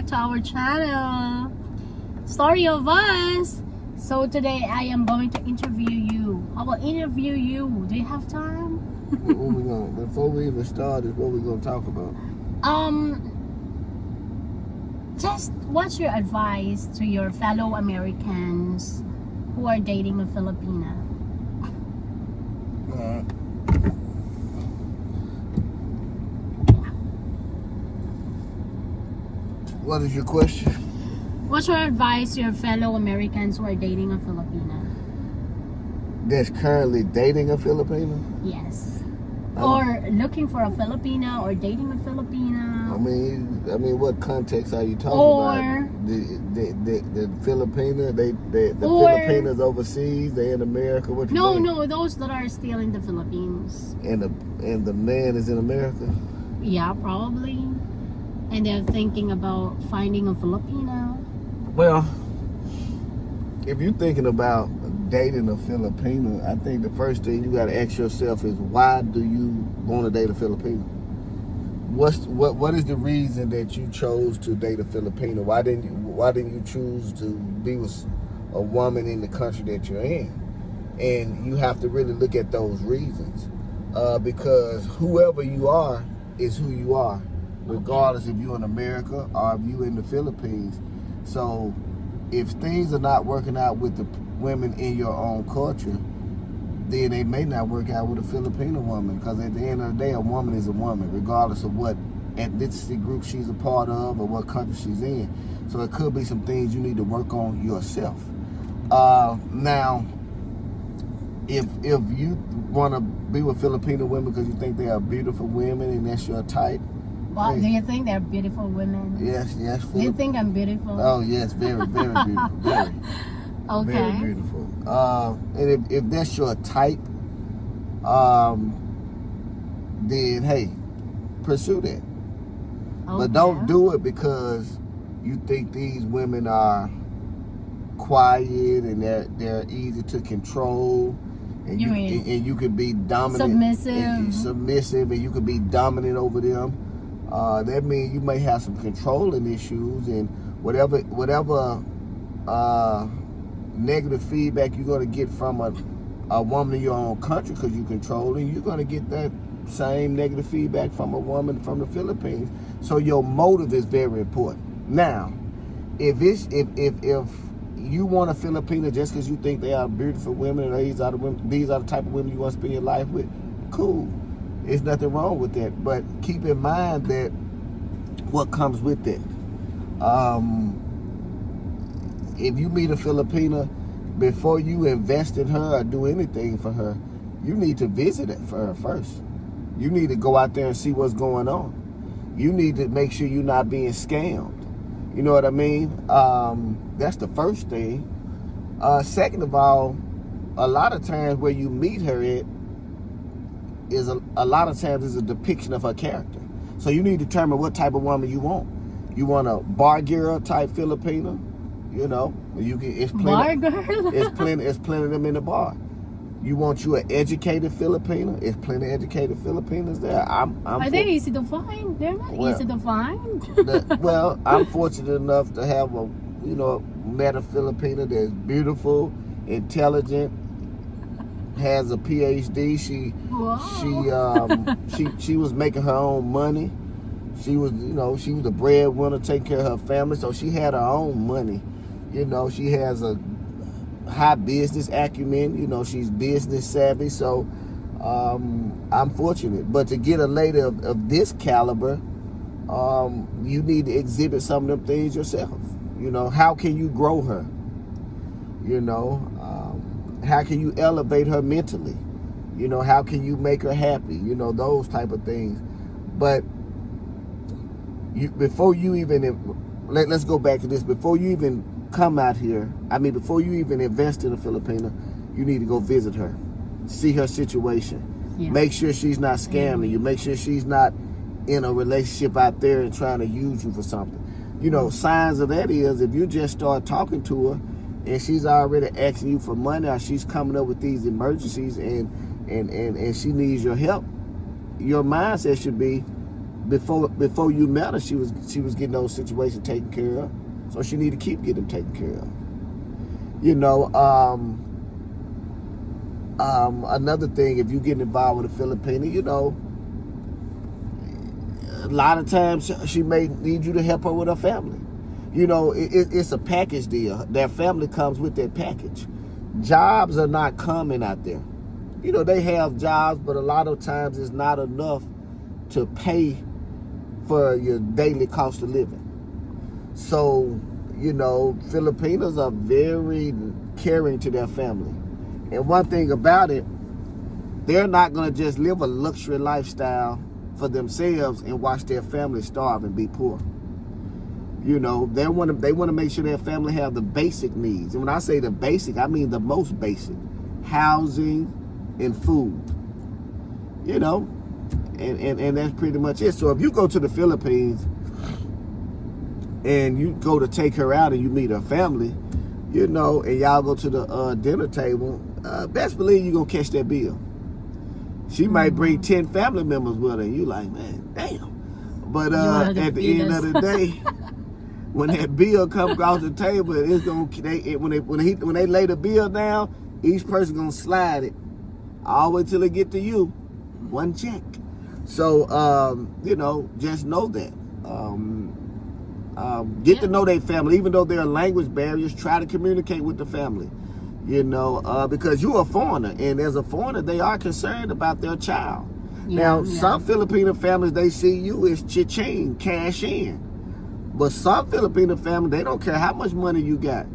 back to our channel, Story of Us. So today I am going to interview you. I will interview you. Do you have time? Before we even start, what we gonna talk about? Just what's your advice to your fellow Americans who are dating a Filipina? What is your question? What's your advice to your fellow Americans who are dating a Filipina? That's currently dating a Filipina? Yes. Or looking for a Filipina or dating a Filipina. I mean, what context are you talking about? The Filipina, the Filipinas overseas, they in America. What you mean? No, those that are still in the Philippines. And the man is in America. Yeah, probably. And they're thinking about finding a Filipina. Well, if you're thinking about dating a Filipina, I think the first thing you got to ask yourself is, why do you want to date a Filipina? What is the reason that you chose to date a Filipina? Why didn't you choose to be with a woman in the country that you're in? And you have to really look at those reasons, because whoever you are is who you are, regardless if you're in America or if you're in the Philippines. So if things are not working out with the women in your own culture, then they may not work out with a Filipino woman, because at the end of the day, a woman is a woman, regardless of what ethnicity group she's a part of or what country she's in. So it could be some things you need to work on yourself. Now, if you want to be with Filipino women because you think they are beautiful women and that's your type. Well, do you think they're beautiful women? Yes. Do you think I'm beautiful? Oh, yes, very, very beautiful. Very. Okay. Very beautiful. And if that's your type, then hey, pursue that. Okay. But don't do it because you think these women are quiet and they're easy to control, and you could be dominant, submissive, and you could be dominant over them. That means you may have some controlling issues, and whatever negative feedback you're going to get from a woman in your own country because you controlling, you're going to get that same negative feedback from a woman from the Philippines. So your motive is very important. Now, if you want a Filipina just because you think they are beautiful women and these are the type of women you want to spend your life with, cool. There's nothing wrong with that. But keep in mind that what comes with that. If you meet a Filipina, before you invest in her or do anything for her, you need to visit it for her first. You need to go out there and see what's going on. You need to make sure you're not being scammed. You know what I mean? That's the first thing. Second of all, a lot of times where you meet her at is a lot of times is a depiction of her character. So you need to determine what type of woman you want. You want a bar girl type Filipina? You know, it's plenty of them in the bar. You want you an educated Filipina? It's plenty of educated Filipinas there. Are they easy to find? They're not easy to find. Well, I'm fortunate enough to have met a Filipina that's beautiful, intelligent, has a PhD. She was making her own money. She was the breadwinner, taking care of her family, so she had her own money. She has a high business acumen. She's business savvy. So I'm fortunate. But to get a lady of this caliber, you need to exhibit some of them things yourself. How can you grow her? How can you elevate her mentally? How can you make her happy? Those type of things. But before you even, let's go back to this. Before you even come out here, before you even invest in a Filipina, you need to go visit her, see her situation, make sure she's not scamming you, make sure she's not in a relationship out there and trying to use you for something. Signs of that is if you just start talking to her and she's already asking you for money, or she's coming up with these emergencies and she needs your help, your mindset should be, before you met her, she was getting those situations taken care of. So she need to keep getting them taken care of. You know, another thing, if you get involved with a Filipino, you know, a lot of times she may need you to help her with her family. You know, it's a package deal. Their family comes with their package. Jobs are not common out there. You know, they have jobs, but a lot of times it's not enough to pay for your daily cost of living. So, you know, Filipinos are very caring to their family. And one thing about it, they're not going to just live a luxury lifestyle for themselves and watch their family starve and be poor. You know, they want to make sure their family have the basic needs. And when I say the basic, I mean the most basic. Housing and food. You know, and that's pretty much it. So if you go to the Philippines and you go to take her out and you meet her family, you know, and y'all go to the dinner table, best believe you're going to catch that bill. She might bring 10 family members with her, and you like, man, damn. But at the end of the day, when that bill comes across the table, it's gonna when they lay the bill down, each person gonna slide it all the way till it get to you, one check. So you know, just know that. Get to know their family, even though there are language barriers. Try to communicate with the family. You know, because you're a foreigner, and as a foreigner, they are concerned about their child. Some Filipino families, they see you as cha-ching, cash in. But some Filipino families, they don't care how much money you got.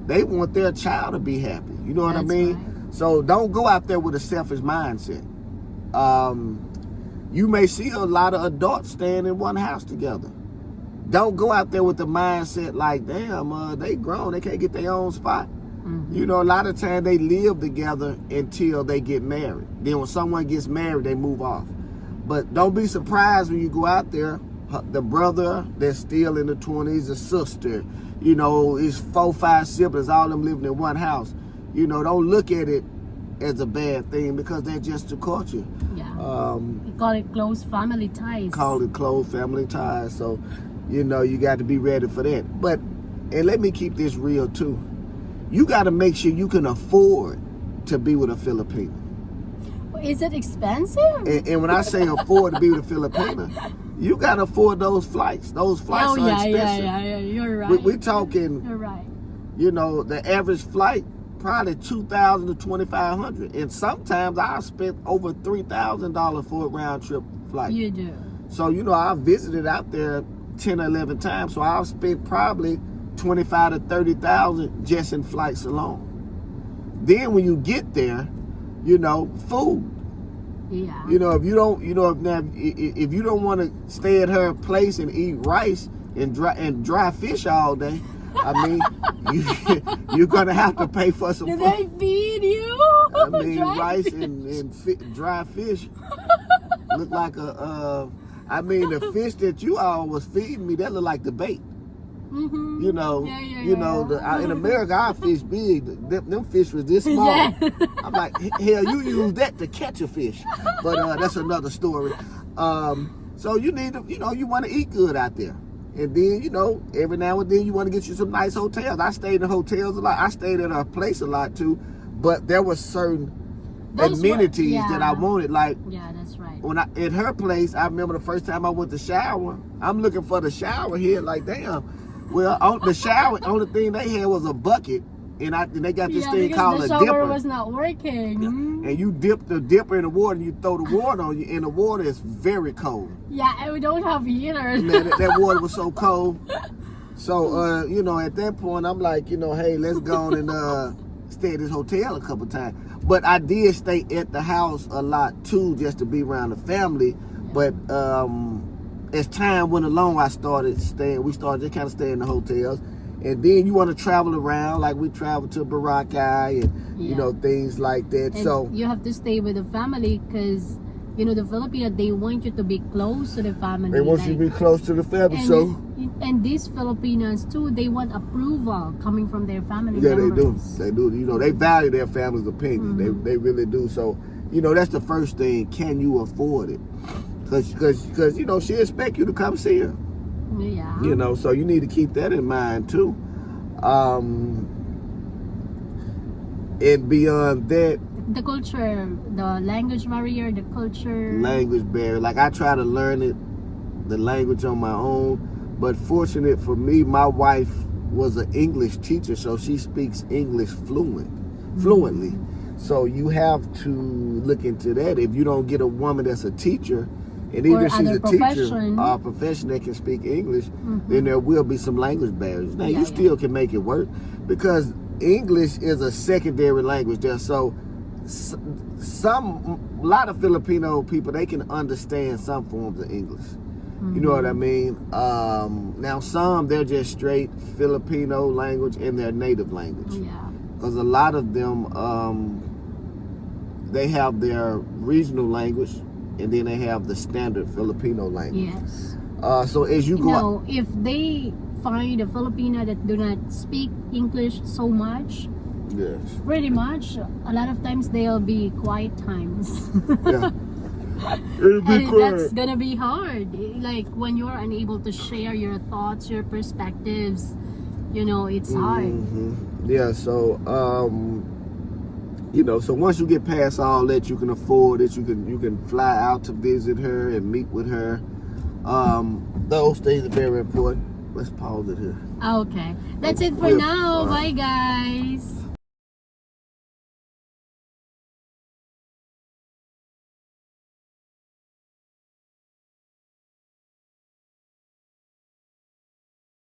They want their child to be happy. You know what I mean? Right. So don't go out there with a selfish mindset. You may see a lot of adults staying in one house together. Don't go out there with the mindset like, damn, they grown, they can't get their own spot. You know, a lot of times they live together until they get married. Then when someone gets married, they move off. But don't be surprised when you go out there, the brother that's still in the 20s, the sister, you know, it's 4, 5 siblings, all of them living in one house. You know, don't look at it as a bad thing because they're just the culture. Yeah. We call it close family ties. Call it close family ties. So, you know, you got to be ready for that. But, and let me keep this real too. You got to make sure you can afford to be with a Filipino. Is it expensive? And when I say afford to be with a Filipino, you got to afford those flights. Those flights are expensive. Yeah. You're right. We're talking, you're right. You know, the average flight, probably $2,000 to $2,500. And sometimes I spent over $3,000 for a round trip flight. You do. So, you know, I visited out there 10 or 11 times. So I've spent probably $25,000 to $30,000 just in flights alone. Then when you get there, you know, food. Yeah. You know, if you don't, you know, if you don't want to stay at her place and eat rice and dry fish all day, I mean, you're gonna have to pay for some. Do they feed you? I mean, rice and dry fish look like a. I mean, the fish that you all was feeding me, that look like the bait. Mm-hmm. You know, in America, our fish big. Them fish was this small. Yeah. I'm like, hell, you use that to catch a fish. But that's another story. So you need to, you know, you want to eat good out there. And then, you know, every now and then you want to get you some nice hotels. I stayed in hotels a lot. I stayed at her place a lot too. But there were certain amenities that I wanted. Like, yeah, that's right. When at her place, I remember the first time I went to shower. I'm looking for the shower here. Like, damn. Well, on the shower, only thing they had was a bucket, and they got this thing called a dipper. The shower was not working. And you dip the dipper in the water, and you throw the water on you, and the water is very cold. Yeah, and we don't have heaters. Man, that water was so cold. So, you know, at that point, I'm like, you know, hey, let's go on and stay at this hotel a couple times. But I did stay at the house a lot too, just to be around the family. But as time went along, we started just kind of staying in the hotels. And then you want to travel around, like we traveled to Boracay and, you know, things like that. And so you have to stay with the family because, you know, the Filipinos, they want you to be close to the family. They want you to be close to the family. And these Filipinos too, they want approval coming from their family members. They do. You know, they value their family's opinion. They really do. So, you know, that's the first thing. Can you afford it? Because you know, she expect you to come see her. Yeah. You know, so you need to keep that in mind too. And beyond that, The culture, the language barrier, the culture. language barrier. Like I try to learn the language on my own, but fortunate for me, my wife was an English teacher, so she speaks English fluently. So you have to look into that. If you don't get a woman that's a teacher, and even Or if she's other a teacher, profession. a profession that can speak English, then there will be some language barriers. Now you still can make it work because English is a secondary language there. So a lot of Filipino people, they can understand some forms of English. You know what I mean? Now some, they're just straight Filipino language in their native language. Yeah. Because a lot of them, they have their regional language, and then they have the standard Filipino language. Yes. So as you go, Now, if they find a Filipino that do not speak English so much, yes, pretty much, a lot of times they'll be quiet times. yeah, it'll be And quiet. that's gonna be hard. Like when you're unable to share your thoughts, your perspectives, you know, it's hard. Yeah, so you know, so once you get past all that, you can afford it. You can fly out to visit her and meet with her. Those things are very important. Let's pause it here. Okay, that's it for We're- now. all Bye, right. guys.